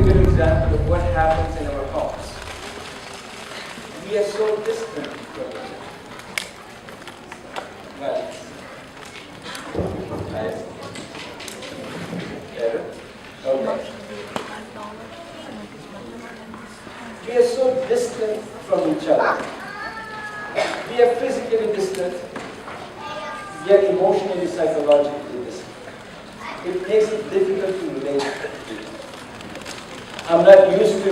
very good example of what happens in our homes. We are so distant from each other. Well, nice. Better? Okay. We are so distant from each other. We are physically distant, yet emotionally, psychologically distant. It makes it difficult to relate to people. I'm not used to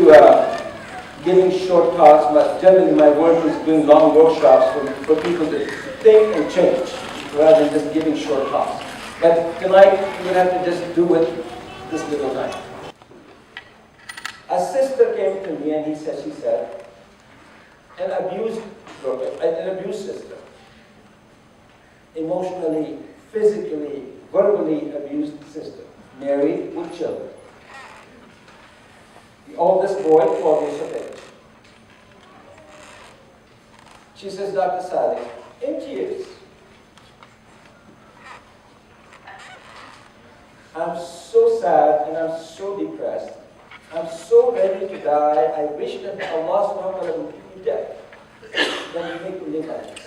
giving short talks, but generally my work is doing long workshops for people to think and change, rather than just giving short talks. But tonight, we would have to just do it this little time. A sister came to me and she said, an abused sister, emotionally, physically, verbally abused sister, married with children. The oldest boy, 12 years of age. She says, Dr. Siddiq, in tears, I'm so sad and I'm so depressed. I'm so ready to die. I wish that Allah subhanahu wa ta'ala would give me death. Then you make me live like this.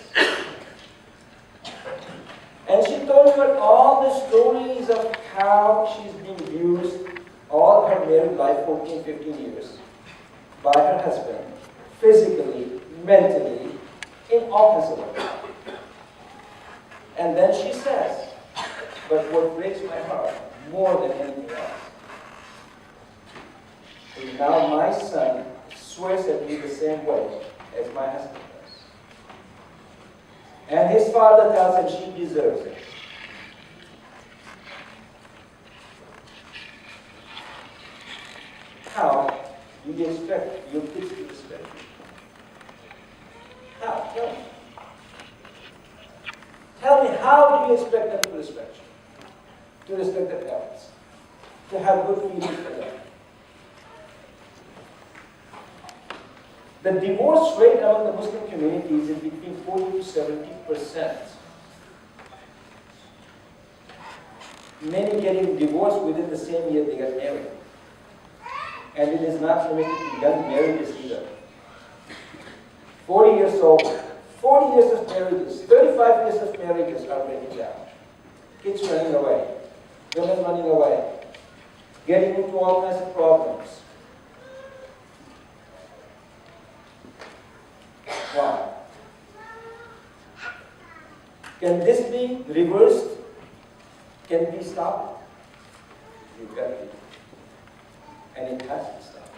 And she told me about all the stories of how she's been abused all her married life, 14, 15 years, by her husband, physically, mentally, in all kinds of ways. And then she says, but what breaks my heart more than anything else is now my son swears at me the same way as my husband does. And his father tells him she deserves it. How do you expect your kids to respect you? How? Tell me. Tell me, how do you expect them to respect you? To respect their parents? To have good feelings for them? The divorce rate among the Muslim communities is between 40 to 70%. Many getting divorced within the same year they get married. And it is not permitted to young marriages either. 40 years old, 40 years of marriages, 35 years of marriages are breaking down. Kids running away, women running away, getting into all kinds of problems. Why? Can this be reversed? Can it be stopped? You've got to. And it has to stop.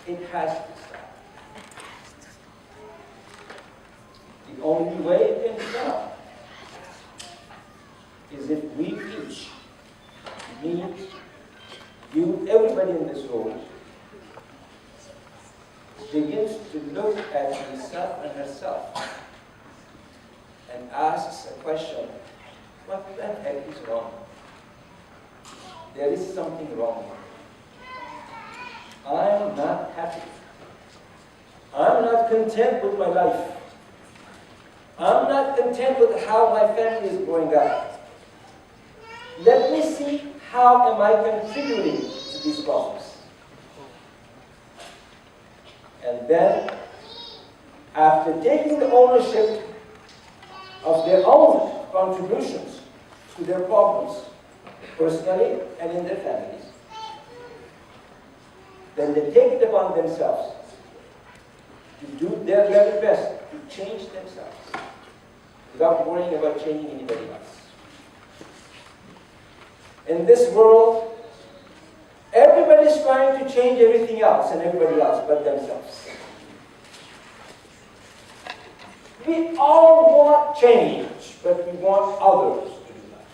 It has to stop. The only way it can stop is if we each, me, you, everybody in this room, begins to look at himself and herself and asks a question, what the heck is wrong? There is something wrong. I'm not happy. I'm not content with my life. I'm not content with how my family is growing up. Let me see how am I contributing to these problems. And then, after taking the ownership of their own contributions to their problems, personally and in their families, then they take it upon themselves to do their level best to change themselves without worrying about changing anybody else. In this world, everybody is trying to change everything else and everybody else but themselves. We all want change, but we want others to do that.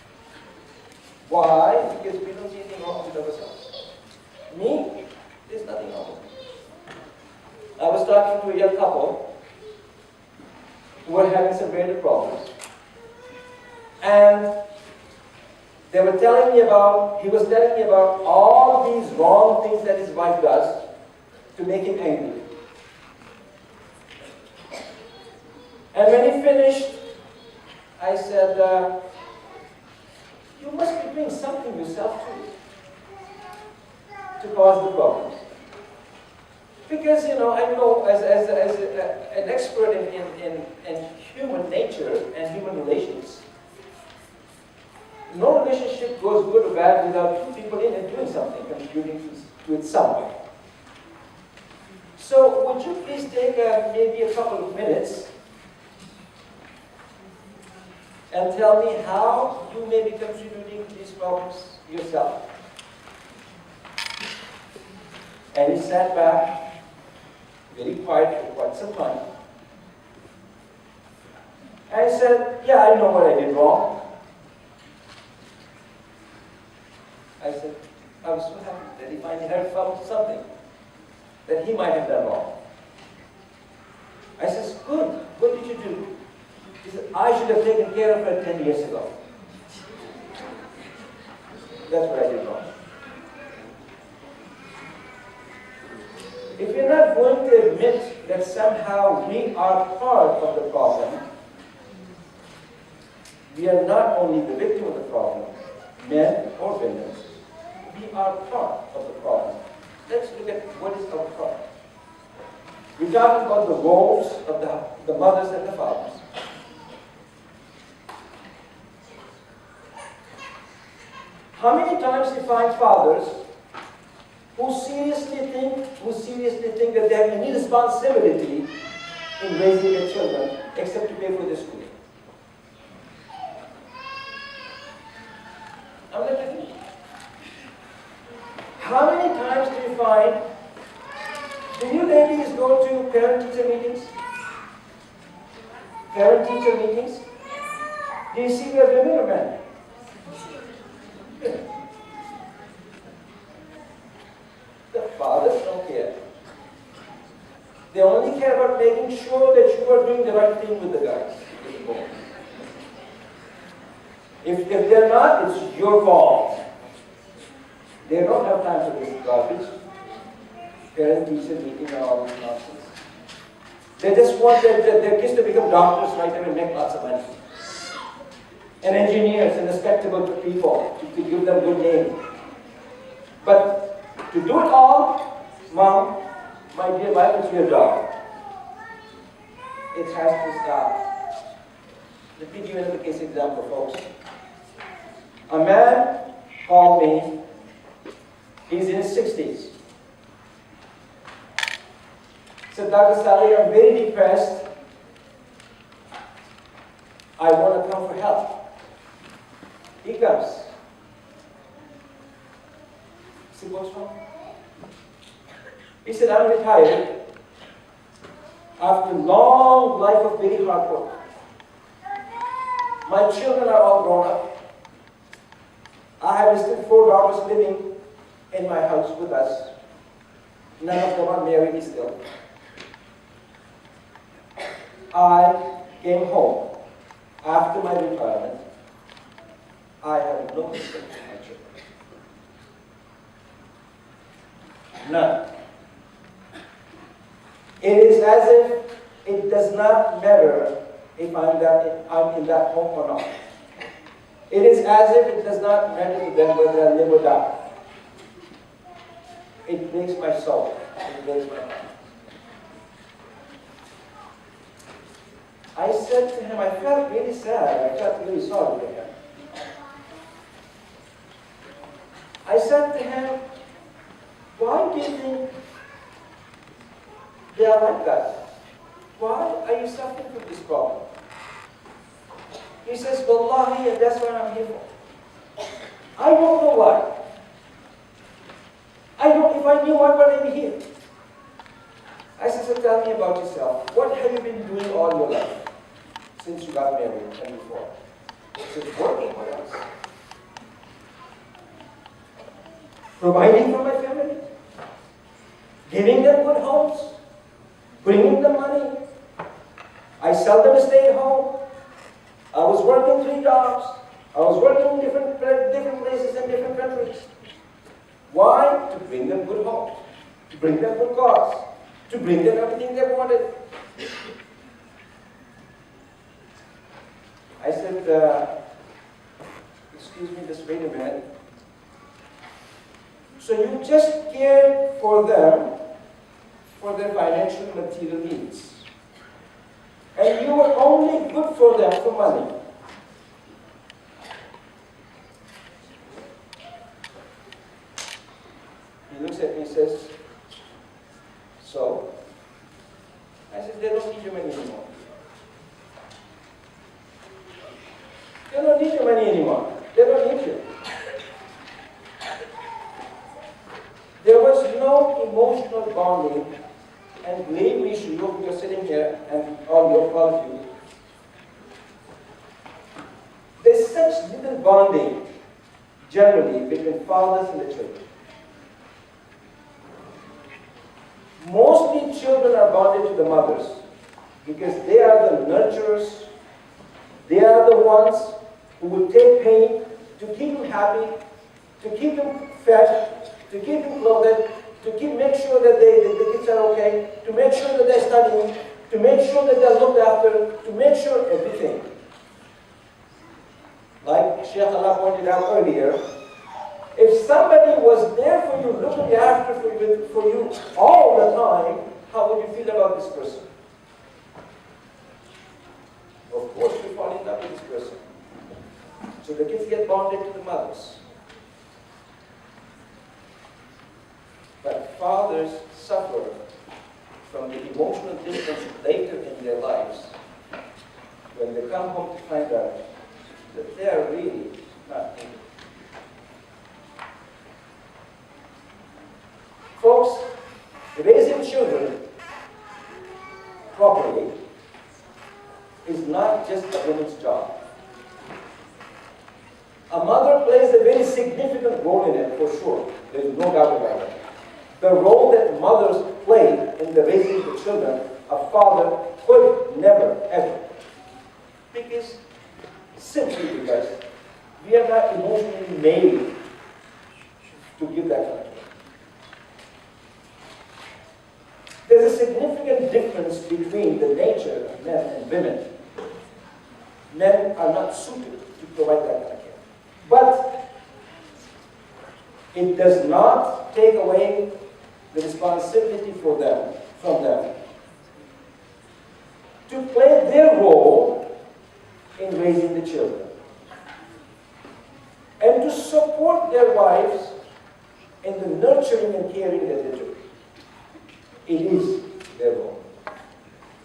Why? Because we don't see anything wrong with ourselves. Me, there's nothing wrong with me. I was talking to a young couple who were having some major problems. And he was telling me about all these wrong things that his wife does to make him angry. And when he finished, I said, you must be doing something yourself too. to cause the problems. Because, I know as an expert in human nature and human relations, no relationship goes good or bad without two people in it doing something, contributing to it some way. So would you please take maybe a couple of minutes and tell me how you may be contributing to these problems yourself? And he sat back, very quiet for quite some time. And he said, yeah, I know what I did wrong. I said, I was so happy that he finally had found something that he might have done wrong. I said, good, what did you do? He said, I should have taken care of her 10 years ago. That's what I did wrong. If you're not going to admit that somehow we are part of the problem, we are not only the victim of the problem, men or women, we are part of the problem. Let's look at what is our problem. We're talking about the roles of the mothers and the fathers. How many times do you find fathers who seriously think that they have any responsibility in raising their children except to pay for their schooling? I'm not kidding you. How many times do you find, do you ladies go to parent-teacher meetings? Parent-teacher meetings? Do you see their women or men? The fathers don't care. They only care about making sure that you are doing the right thing with the guys, with the boys. If they're not, it's your fault. They don't have time for this garbage. Parent-teacher meeting and all this nonsense. They just want their kids to become doctors right and make lots of money. And engineers and respectable people to give them good name. But to do it all, Mom, my dear, why was your job? It has to stop. Let me give you another case example, folks. A man called me. He's in his 60s. Said, Dr. Saleh, I'm very depressed. I want to come for help. He comes. I said, what's wrong? He said, I'm retired after a long life of very hard work. My children are all grown up. I have still 4 daughters living in my house with us. None of them are married still. I came home after my retirement. I have no respect for my children. None. It is as if it does not matter if I'm in that home or not. It is as if it does not matter to them whether I live or die. It breaks my soul. It breaks my heart. I said to him, I felt really sad. I felt really sorry for him. I said to him, why do you think they are like that? Why are you suffering from this problem? He says, Wallahi, and that's what I'm here for. I don't know why. If I knew, why would I be here? I said, so tell me about yourself. What have you been doing all your life since you got married and before? He said, working, what else? Providing for my family, giving them good homes, bringing them money. I seldom stayed home. I was working 3 jobs. I was working in different places and different countries. Why? To bring them good homes, to bring them good cars, to bring them everything they wanted. I said, excuse me, just wait a minute. So you just care for them, for their financial material needs. And you were only good for them for money. He looks at me and says, so? I said, they don't need your money anymore. They don't need your money anymore. They don't need you. There was no emotional bonding, and believe me, you're sitting here, and all of you, there's such little bonding, generally, between fathers and the children. Mostly children are bonded to the mothers, because they are the nurturers, they are the ones who will take pain to keep him happy, to keep him fed, to keep him clothed, to make sure that the kids are okay, to make sure that they're studying, to make sure that they're looked after, to make sure everything. Like Sheikh Allah pointed out earlier, if somebody was there for you, looking after for you all the time, how would you feel about this person? Of course, you fall in love with this person. So the kids get bonded to the mothers. But fathers suffer from the emotional distance later in their lives when they come home to find out that they are really not needed. Folks, raising children properly is not just a woman's job. A mother plays a very significant role in it, for sure. There is no doubt about it. The role that mothers play in the raising of the children, a father could never, ever. Simply because we are not emotionally made to give that kind of care. There's a significant difference between the nature of men and women. Men are not suited to provide that kind of care. But it does not take away the responsibility from them, to play their role in raising the children and to support their wives in the nurturing and caring that they do. It is